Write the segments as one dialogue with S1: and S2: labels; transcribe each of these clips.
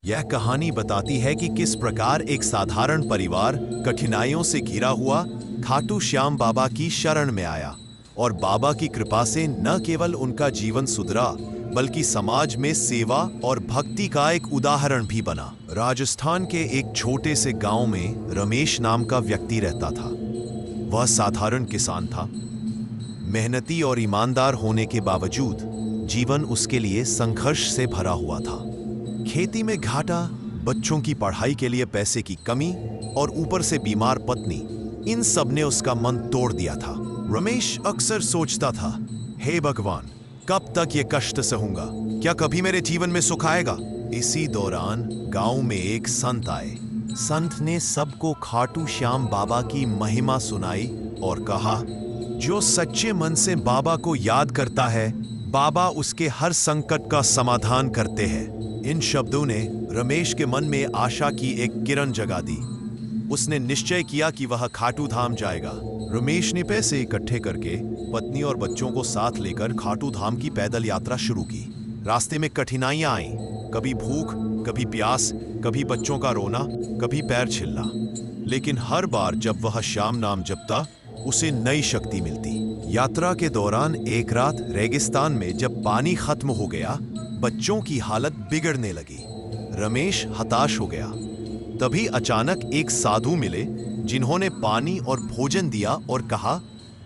S1: यह कहानी बताती है कि किस प्रकार एक साधारण परिवार कठिनाइयों से घिरा हुआ खाटू श्याम बाबा की शरण में आया और बाबा की कृपा से न केवल उनका जीवन सुधरा बल्कि समाज में सेवा और भक्ति का एक उदाहरण भी बना। राजस्थान के एक छोटे से गांव में रमेश नाम का व्यक्ति रहता था। वह साधारण किसान था। मेहनती और ईमानदार होने के बावजूद जीवन उसके लिए संघर्ष से भरा हुआ था। खेती में घाटा, बच्चों की पढ़ाई के लिए पैसे की कमी और ऊपर से बीमार पत्नी, इन सब ने उसका मन तोड़ दिया था। रमेश अक्सर सोचता था, हे भगवान, कब तक ये कष्ट सहूंगा? क्या कभी मेरे जीवन में सुख आएगा? इसी दौरान गांव में एक संत आए। संत ने सबको खाटू श्याम बाबा की महिमा सुनाई और कहा, जो सच्चे मन से बाबा को याद करता है, बाबा उसके हर संकट का समाधान करते हैं। इन शब्दों ने रमेश के मन में आशा की एक किरण जगा दी। उसने निश्चय किया कि वह खाटू धाम जाएगा। रमेश ने पैसे इकट्ठे करके पत्नी और बच्चों को साथ लेकर खाटू धाम की पैदल यात्रा शुरू की। रास्ते में कठिनाइयां आईं, कभी भूख, कभी प्यास, कभी बच्चों का रोना, कभी पैर छिलना। लेकिन हर बार जब वह श्याम नाम जपता, उसे नई शक्ति मिलती। यात्रा के दौरान एक रात रेगिस्तान में जब पानी खत्म हो गया, बच्चों की हालत बिगड़ने लगी। रमेश हताश हो गया। तभी अचानक एक साधु मिले जिन्होंने पानी और भोजन दिया और कहा,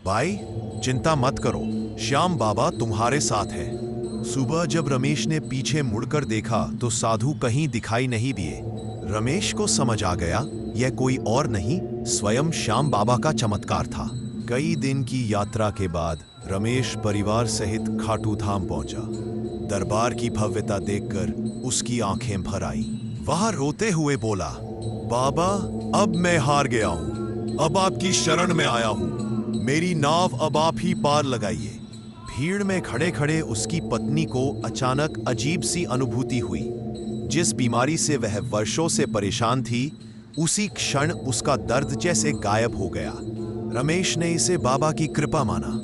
S1: भाई, चिंता मत करो, श्याम बाबा तुम्हारे साथ है। सुबह जब रमेश ने पीछे मुड़कर देखा तो साधु कहीं दिखाई नहीं दिए। रमेश को समझ आ गया, यह कोई और नहीं, स्वयं श्याम बाबा का चमत्कार था। कई दिन की यात्रा के बाद रमेश परिवार सहित खाटू धाम पहुंचा। दरबार की भव्यता देखकर उसकी आंखें भर आई। वह रोते हुए बोला, बाबा, अब मैं हार गया हूं, अब आपकी शरण में आया हूं, मेरी नाव अब आप ही पार लगाइए। भीड़ में खड़े खड़े उसकी पत्नी को अचानक अजीब सी अनुभूति हुई। जिस बीमारी से वह वर्षों से परेशान थी, उसी क्षण उसका दर्द जैसे गायब हो गया। रमेश ने इसे बाबा की कृपा माना।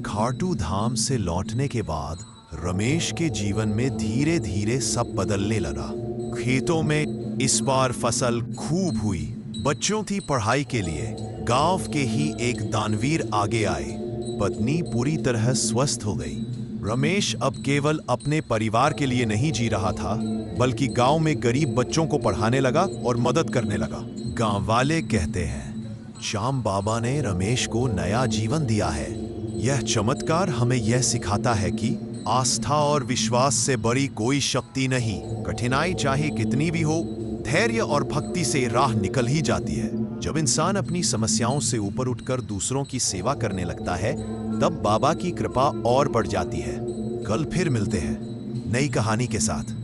S1: खाटू धाम से लौटने के बाद रमेश के जीवन में धीरे धीरे सब बदलने लगा। खेतों में इस बार फसल खूब हुई। बच्चों की पढ़ाई के लिए गांव के ही एक दानवीर आगे आए। पत्नी पूरी तरह स्वस्थ हो गई। रमेश अब केवल अपने परिवार के लिए नहीं जी रहा था, बल्कि गांव में गरीब बच्चों को पढ़ाने लगा और मदद करने लगा। गांव वाले कहते हैं, श्याम बाबा ने रमेश को नया जीवन दिया है। यह चमत्कार हमें यह सिखाता है कि आस्था और विश्वास से बड़ी कोई शक्ति नहीं। कठिनाई चाहे कितनी भी हो, धैर्य और भक्ति से राह निकल ही जाती है। जब इंसान अपनी समस्याओं से ऊपर उठकर दूसरों की सेवा करने लगता है, तब बाबा की कृपा और बढ़ जाती है। कल फिर मिलते हैं नई कहानी के साथ।